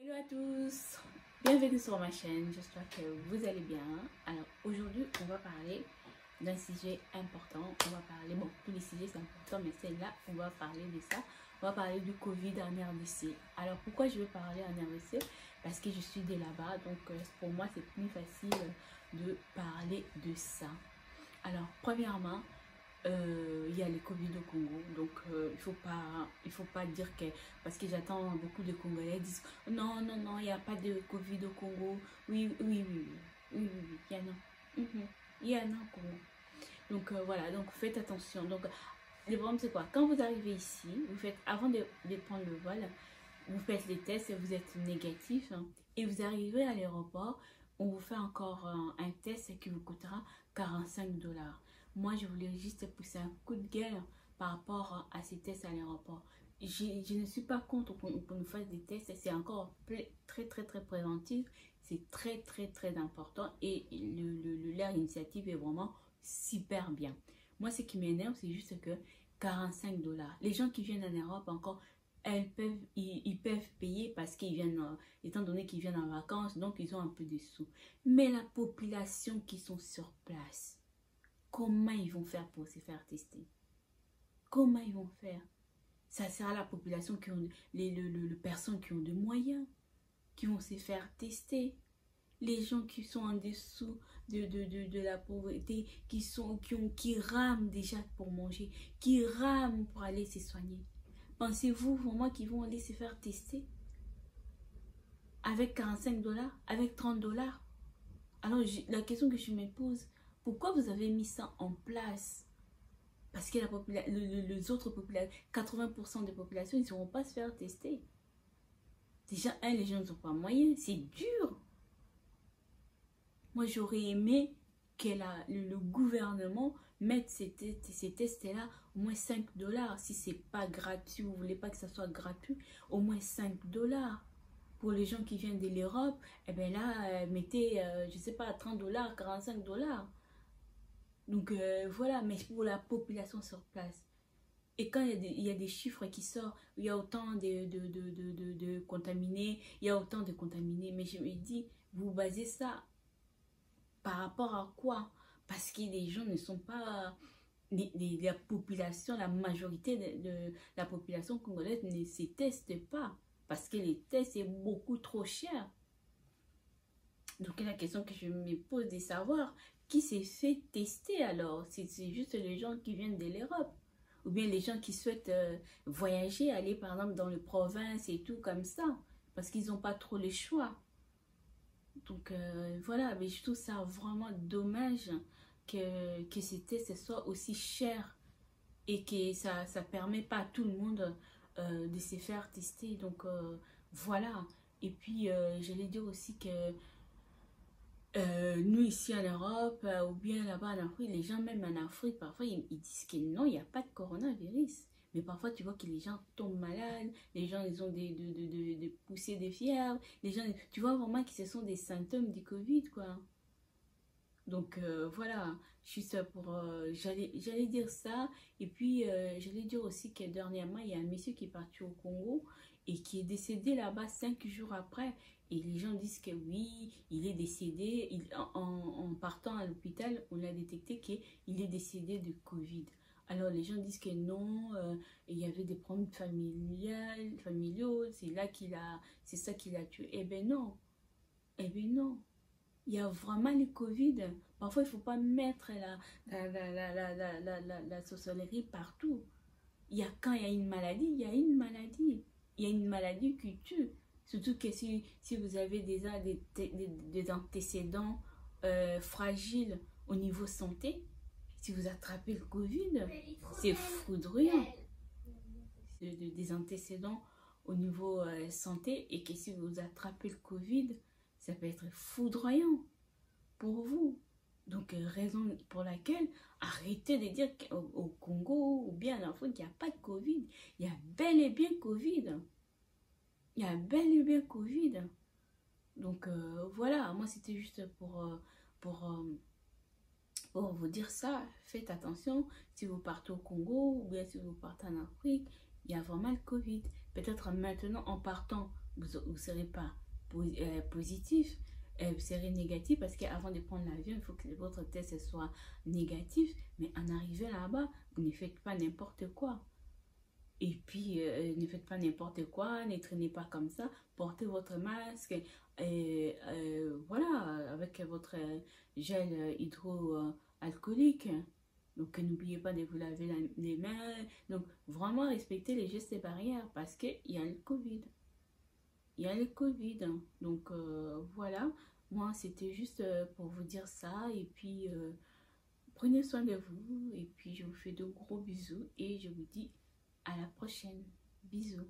Hello à tous, bienvenue sur ma chaîne, j'espère que vous allez bien. Alors aujourd'hui on va parler d'un sujet important, on va parler, bon tous les sujets c'est important mais celle-là on va parler de ça, on va parler du Covid en RDC. Alors pourquoi je veux parler en RDC? Parce que je suis de là-bas, donc pour moi c'est plus facile de parler de ça. Alors premièrement, il y a les Covid au Congo, donc il faut pas dire que, parce que j'attends beaucoup de Congolais disent non non non, il n'y a pas de Covid au Congo. Oui, il y en a. Il y en a au Congo. Donc voilà, donc faites attention. Donc le problème c'est quoi? Quand vous arrivez ici, vous faites, avant de prendre le vol, vous faites les tests et vous êtes négatif, hein, et vous arrivez à l'aéroport, on vous fait encore un test qui vous coûtera 45 $. Moi, je voulais juste pousser un coup de gueule par rapport à ces tests à l'aéroport. Je ne suis pas contre qu'on nous fasse des tests, c'est encore très préventif, c'est très important et leur initiative est vraiment super bien. Moi, ce qui m'énerve, c'est juste que 45 $. Les gens qui viennent en Europe encore, ils peuvent payer parce qu'ils viennent, étant donné qu'ils viennent en vacances, donc ils ont un peu de sous. Mais la population qui sont sur place, comment ils vont faire pour se faire tester? Comment ils vont faire? Ça sera la population qui ont les personnes qui ont de moyens, qui vont se faire tester. Les gens qui sont en dessous de la pauvreté, qui rament déjà pour manger, qui rament pour aller se soigner. Pensez-vous vraiment qu'ils vont aller se faire tester avec 45 $, avec 30 $? Alors la question que je me pose, pourquoi vous avez mis ça en place? Parce que les autres populations, 80% des populations, ils ne vont pas se faire tester. Déjà, les gens n'ont pas moyen, c'est dur. Moi, j'aurais aimé que le gouvernement mette ces tests-là au moins 5 $. Si c'est pas gratuit, si vous voulez pas que ça soit gratuit, au moins 5 $. Pour les gens qui viennent de l'Europe, eh bien là, mettez, je sais pas, 30 $, 45 $. Donc voilà, mais pour la population sur place. Et quand il y a des chiffres qui sortent, il y a autant de contaminés, il y a autant de contaminés, mais je me dis, vous basez ça par rapport à quoi? Parce que les gens ne sont pas... la population, la majorité de la population congolaise ne se teste pas. Parce que les tests, c'est beaucoup trop cher. Donc la question que je me pose de savoir, qui s'est fait tester alors? C'est juste les gens qui viennent de l'Europe. Ou bien les gens qui souhaitent voyager, aller par exemple dans les provinces et tout comme ça. Parce qu'ils n'ont pas trop le choix. Donc voilà, mais je trouve ça vraiment dommage que ces tests soient aussi chers et que ça ne permet pas à tout le monde de se faire tester. Donc voilà. Et puis j'allais dire aussi que nous ici en Europe ou bien là-bas en Afrique, les gens même en Afrique, parfois ils disent que non, il n'y a pas de coronavirus. Mais parfois tu vois que les gens tombent malades, les gens ils ont des poussées de fièvre, les gens, tu vois vraiment que ce sont des symptômes du Covid quoi. Donc voilà, juste pour, j'allais dire ça. Et puis j'allais dire aussi que dernièrement il y a un monsieur qui est parti au Congo et qui est décédé là-bas 5 jours après. Et les gens disent que oui, il est décédé. En partant à l'hôpital, on a détecté qu'il est décédé de Covid. Alors les gens disent que non, il y avait des problèmes familiaux, c'est ça qui l'a tué. Eh ben non, eh ben non. Il y a vraiment le Covid. Parfois, il ne faut pas mettre la sorcellerie partout. Quand il y a une maladie, il y a une maladie. Il y a une maladie qui tue. Surtout que si vous avez déjà des antécédents fragiles au niveau santé, si vous attrapez le Covid, c'est foudroyant. Des antécédents au niveau santé et que si vous attrapez le Covid, ça peut être foudroyant pour vous. Donc, raison pour laquelle, arrêtez de dire qu'au Congo ou bien en Afrique, il n'y a pas de Covid. Il y a bel et bien Covid. Il y a bel et bien Covid. Donc, voilà, moi, c'était juste pour vous dire ça. Faites attention si vous partez au Congo ou bien si vous partez en Afrique. Il y a vraiment le Covid. Peut-être maintenant, en partant, vous serez pas positif, vous serez négatif parce qu'avant de prendre l'avion, il faut que votre test soit négatif. Mais en arrivant là-bas, vous ne faites pas n'importe quoi. Et puis, ne faites pas n'importe quoi, ne traînez pas comme ça, portez votre masque, voilà, avec votre gel hydroalcoolique. Donc, n'oubliez pas de vous laver les mains. Donc, vraiment respectez les gestes et barrières parce qu'il y a le Covid. Il y a le Covid, hein. Donc, voilà, moi, c'était juste pour vous dire ça. Et puis, prenez soin de vous. Et puis, je vous fais de gros bisous et je vous dis à la prochaine. Bisous.